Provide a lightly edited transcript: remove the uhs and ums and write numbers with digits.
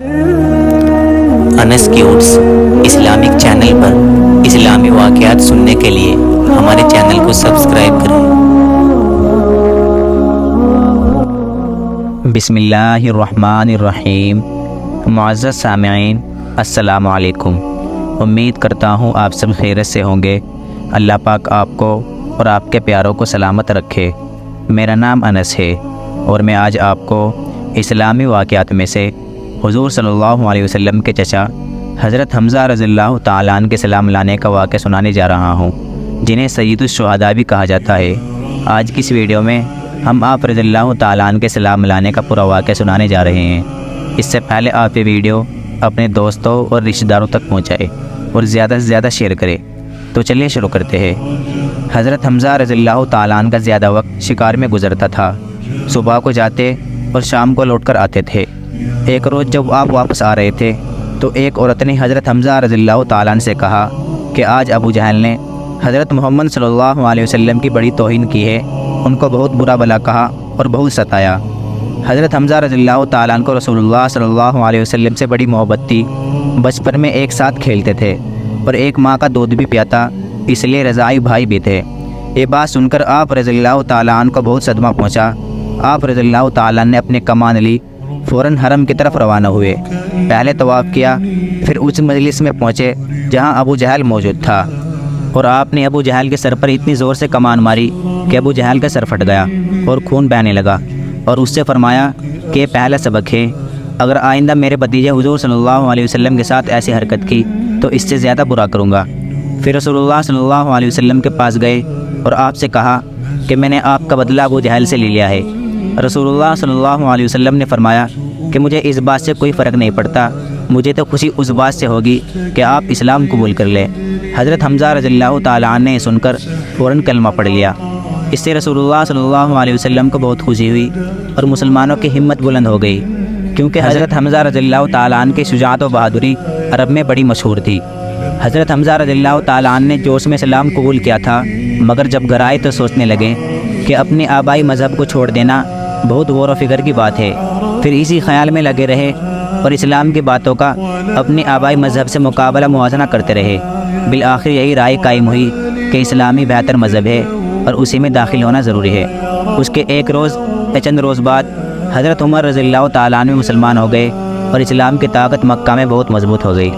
انس کیوٹس Islamic channel پر اسلامی واقعات سننے کے لیے ہمارے چینل کو سبسکرائب کریں۔ بسم اللہ الرحمن الرحیم۔ معزز سامعین، السلام علیکم۔ امید کرتا ہوں آپ سب خیریت سے ہوں گے۔ اللہ پاک آپ کو اور آپ کے پیاروں کو سلامت رکھے۔ میرا نام انس ہے اور میں آج آپ کو اسلامی واقعات میں سے حضور صلی اللہ علیہ وسلم کے چچا حضرت حمزہ رضی اللہ تعالیٰ عنہ کے سلام لانے کا واقعہ سنانے جا رہا ہوں، جنہیں سید الشہداء بھی کہا جاتا ہے۔ آج کی اس ویڈیو میں ہم آپ رضی اللہ تعالیٰ عنہ کے سلام لانے کا پورا واقعہ سنانے جا رہے ہیں۔ اس سے پہلے آپ یہ ویڈیو اپنے دوستوں اور رشتہ داروں تک پہنچائے اور زیادہ سے زیادہ شیئر کرے۔ تو چلیے شروع کرتے ہیں۔ حضرت حمزہ رضی اللہ تعالیٰ عنہ کا زیادہ وقت شکار میں گزرتا تھا۔ صبح کو جاتے اور شام کو لوٹ کر آتے تھے۔ ایک روز جب آپ واپس آ رہے تھے تو ایک عورت نے حضرت حمزہ رضی اللہ تعالیٰ عنہ سے کہا کہ آج ابو جہل نے حضرت محمد صلی اللہ علیہ وسلم کی بڑی توہین کی ہے، ان کو بہت برا بھلا کہا اور بہت ستایا۔ حضرت حمزہ رضی اللہ تعالیٰ عنہ کو رسول اللہ صلی اللہ علیہ وسلم سے بڑی محبت تھی۔ بچپن میں ایک ساتھ کھیلتے تھے اور ایک ماں کا دودھ بھی پیاتا، اس لیے رضاعی بھائی بھی تھے۔ یہ بات سن کر آپ رضی اللہ تعالیٰ عنہ کو بہت صدمہ پہنچا۔ آپ رضی اللہ تعالیٰ عنہ نے اپنے کمان لی، فوراً حرم کی طرف روانہ ہوئے۔ پہلے طواف کیا، پھر اس مجلس میں پہنچے جہاں ابو جہل موجود تھا، اور آپ نے ابو جہل کے سر پر اتنی زور سے کمان ماری کہ ابو جہل کا سر پھٹ گیا اور خون بہنے لگا، اور اس سے فرمایا کہ یہ پہلا سبق ہے، اگر آئندہ میرے بھتیجے حضور صلی اللہ علیہ وسلم کے ساتھ ایسی حرکت کی تو اس سے زیادہ برا کروں گا۔ پھر رسول اللہ صلی اللہ علیہ وسلم کے پاس گئے اور آپ سے کہا کہ میں نے آپ کا بدلہ ابو جہل سے لے لیا ہے۔ رسول اللہ صلی اللہ علیہ وسلم نے فرمایا کہ مجھے اس بات سے کوئی فرق نہیں پڑتا، مجھے تو خوشی اس بات سے ہوگی کہ آپ اسلام قبول کر لیں۔ حضرت حمزہ رضی اللہ تعالیٰ عنہ نے سن کر فوراً کلمہ پڑھ لیا۔ اس سے رسول اللہ صلی اللہ علیہ وسلم کو بہت خوشی ہوئی اور مسلمانوں کی ہمت بلند ہو گئی، کیونکہ حضرت حمزہ رضی اللہ تعالیٰ عنہ کی شجاعت و بہادری عرب میں بڑی مشہور تھی۔ حضرت حمزہ رضی اللہ تعالیٰ عنہ نے جوش میں اسلام قبول کیا تھا، مگر جب گھر آئے تو سوچنے لگے کہ اپنے آبائی مذہب کو چھوڑ دینا بہت غور و فکر کی بات ہے۔ پھر اسی خیال میں لگے رہے اور اسلام کی باتوں کا اپنے آبائی مذہب سے مقابلہ موازنہ کرتے رہے۔ بالآخر یہی رائے قائم ہوئی کہ اسلامی بہتر مذہب ہے اور اسی میں داخل ہونا ضروری ہے۔ اس کے ایک روز یا چند روز بعد حضرت عمر رضی اللہ تعالیٰ عنہ مسلمان ہو گئے اور اسلام کی طاقت مکہ میں بہت مضبوط ہو گئی۔